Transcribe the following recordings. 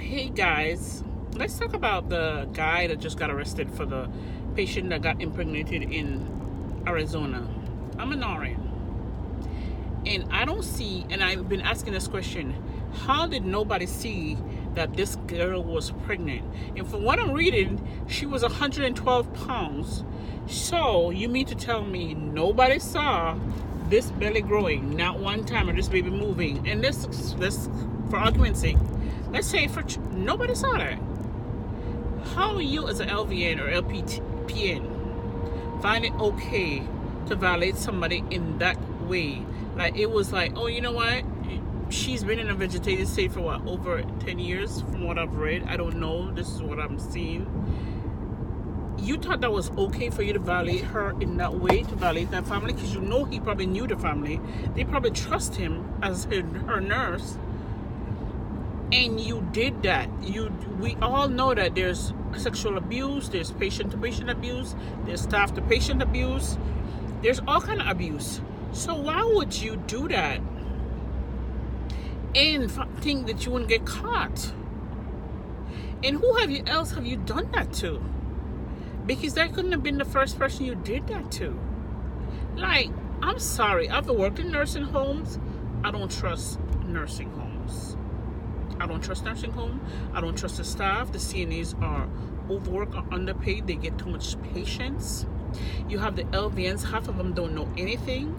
Hey guys, let's talk about the guy that just got arrested for the patient that got impregnated in Arizona. I'm an RN, and I don't see, and I've been asking this question, how did nobody see that this girl was pregnant? And from what I'm reading, she was 112 pounds. So you mean to tell me nobody saw this belly growing, not one time, or this baby moving? And this for argument's sake, let's say nobody saw that. How are you as an LVN or LPN find it okay to violate somebody in that way? Like, it was like, oh, you know what? She's been in a vegetated state for what, over 10 years from what I've read. I don't know. This is what I'm seeing. You thought that was okay for you to violate her in that way, to violate that family? Because you know he probably knew the family. They probably trust him as her nurse. And you did that. We all know that there's sexual abuse, there's patient-to-patient abuse, there's staff-to-patient abuse, there's all kind of abuse. So why would you do that and think that you wouldn't get caught? And who else have you done that to? Because that couldn't have been the first person you did that to. Like, I'm sorry, I've worked in nursing homes. I don't trust nursing homes. I don't trust nursing home. I don't trust the staff. The CNAs are overworked or underpaid. They get too much patients. You have the LVNs, half of them don't know anything.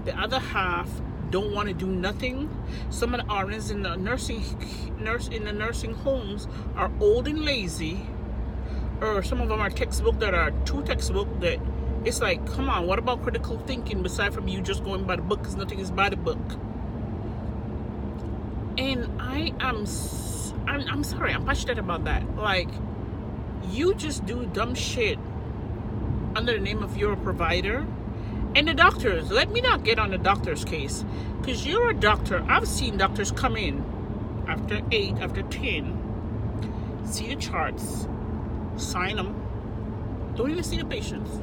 The other half don't want to do nothing. Some of the RNs in the nursing homes are old and lazy, or some of them are textbook that are too textbook that it's like, come on, what about critical thinking beside from you just going by the book, because nothing is by the book? And I'm sorry, I'm passionate about that. Like, you just do dumb shit under the name of you're a provider. And the doctors, let me not get on the doctor's case, because you're a doctor. I've seen doctors come in after 8, after 10, see the charts, sign them, don't even see the patients.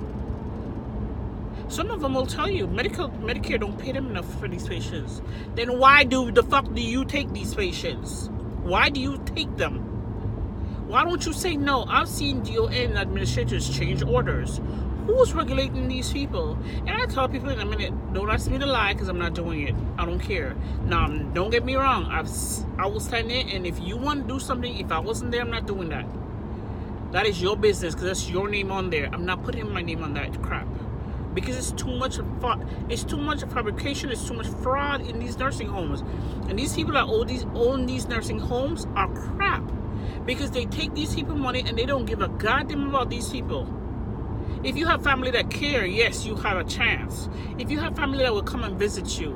Some of them will tell you Medicare don't pay them enough for these patients. Then why the fuck do you take these patients? Why do you take them? Why don't you say no? I've seen DON administrators change orders. Who's regulating these people? And I tell people in a minute, don't ask me to lie, because I'm not doing it. I don't care. Now, don't get me wrong. I will stand there, and if you want to do something, if I wasn't there, I'm not doing that. That is your business, because that's your name on there. I'm not putting my name on that crap. Because it's too much of fabrication, it's too much fraud in these nursing homes. And these people that own these nursing homes are crap. Because they take these people money and they don't give a goddamn about these people. If you have family that care, yes, you have a chance. If you have family that will come and visit you,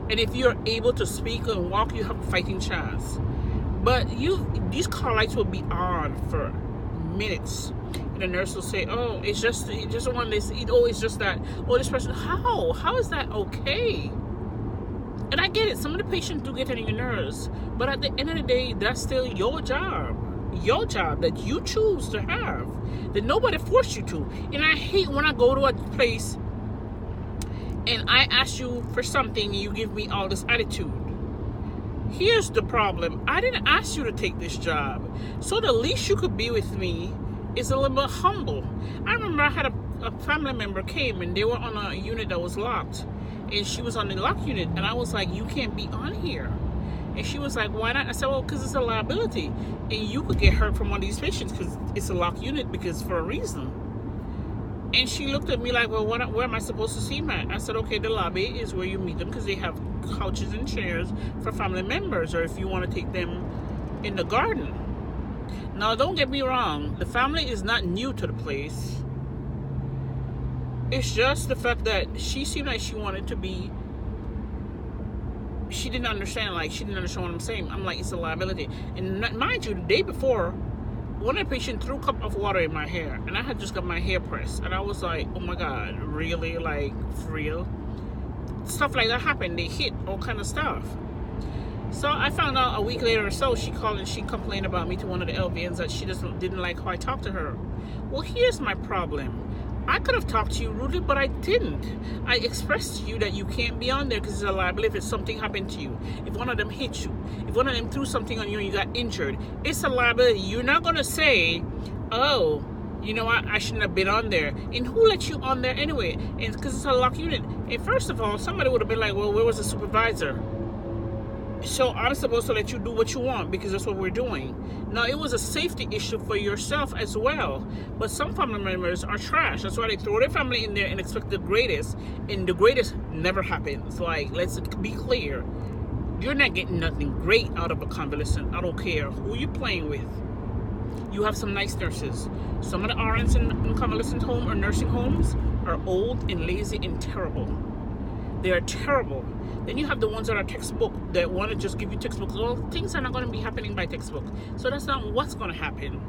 and if you're able to speak and walk, you have a fighting chance. But these call lights will be on for minutes. And the nurse will say, oh, it's just one this, oh, it's just that, oh, this person. How is that okay? And I get it, some of the patients do get on your nerves, but at the end of the day, that's still your job that you choose to have, that nobody forced you to. And I hate when I go to a place and I ask you for something and you give me all this attitude. Here's the problem. I didn't ask you to take this job, so the least you could be with me is a little bit humble. I remember I had a family member came and they were on a unit that was locked, and she was on the locked unit, and I was like, you can't be on here. And she was like, why not? I said, well, because it's a liability, and you could get hurt from one of these patients because it's a locked unit, because for a reason. And she looked at me like, well, where am I supposed to see them at? I said, okay, the lobby is where you meet them, because they have couches and chairs for family members, or if you want to take them in the garden. Now, don't get me wrong, the family is not new to the place. It's just the fact that she seemed like she wanted to be, she didn't understand what I'm saying. I'm like, it's a liability. And mind you, the day before, one of the patients threw a cup of water in my hair, and I had just got my hair pressed, and I was like, oh my God, really? Like, for real? Stuff like that happened. They hit all kind of stuff. So I found out a week later or so, she called and she complained about me to one of the LVNs that she didn't like how I talked to her. Well, here's my problem. I could have talked to you rudely, but I didn't. I expressed to you that you can't be on there because it's a liability if something happened to you. If one of them hit you, if one of them threw something on you and you got injured, it's a liability. You're not going to say, oh, you know what, I shouldn't have been on there. And who let you on there anyway? And because it's a locked unit. And first of all, somebody would have been like, well, where was the supervisor? So I'm supposed to let you do what you want because that's what we're doing. Now, it was a safety issue for yourself as well. But some family members are trash. That's why they throw their family in there and expect the greatest. And the greatest never happens. Like, let's be clear. You're not getting nothing great out of a convalescent. I don't care who you're playing with. You have some nice nurses. Some of the RNs in convalescent home or nursing homes are old and lazy and terrible. They are terrible. Then you have the ones that are textbook, that want to just give you textbooks. Well, things are not going to be happening by textbook. So that's not what's going to happen.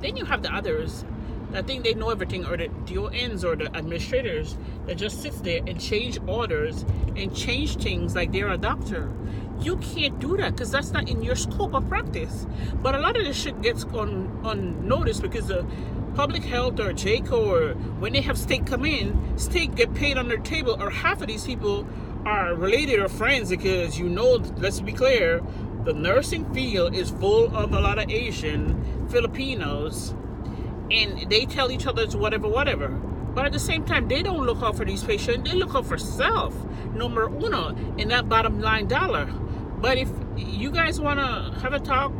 Then you have the others that think they know everything, or the DONs or the administrators that just sits there and change orders and change things like they're a doctor. You can't do that because that's not in your scope of practice. But a lot of this shit gets on notice because the public health or JACO, or when they have state come in, state get paid on their table, or half of these people are related or friends because, you know, let's be clear, the nursing field is full of a lot of Asian, Filipinos, and they tell each other it's whatever. But at the same time, they don't look out for these patients. They look out for self, numero uno, in that bottom line dollar. But if you guys want to have a talk,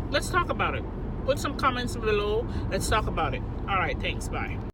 let's talk about it. Put some comments below. Let's talk about it. All right, thanks. Bye.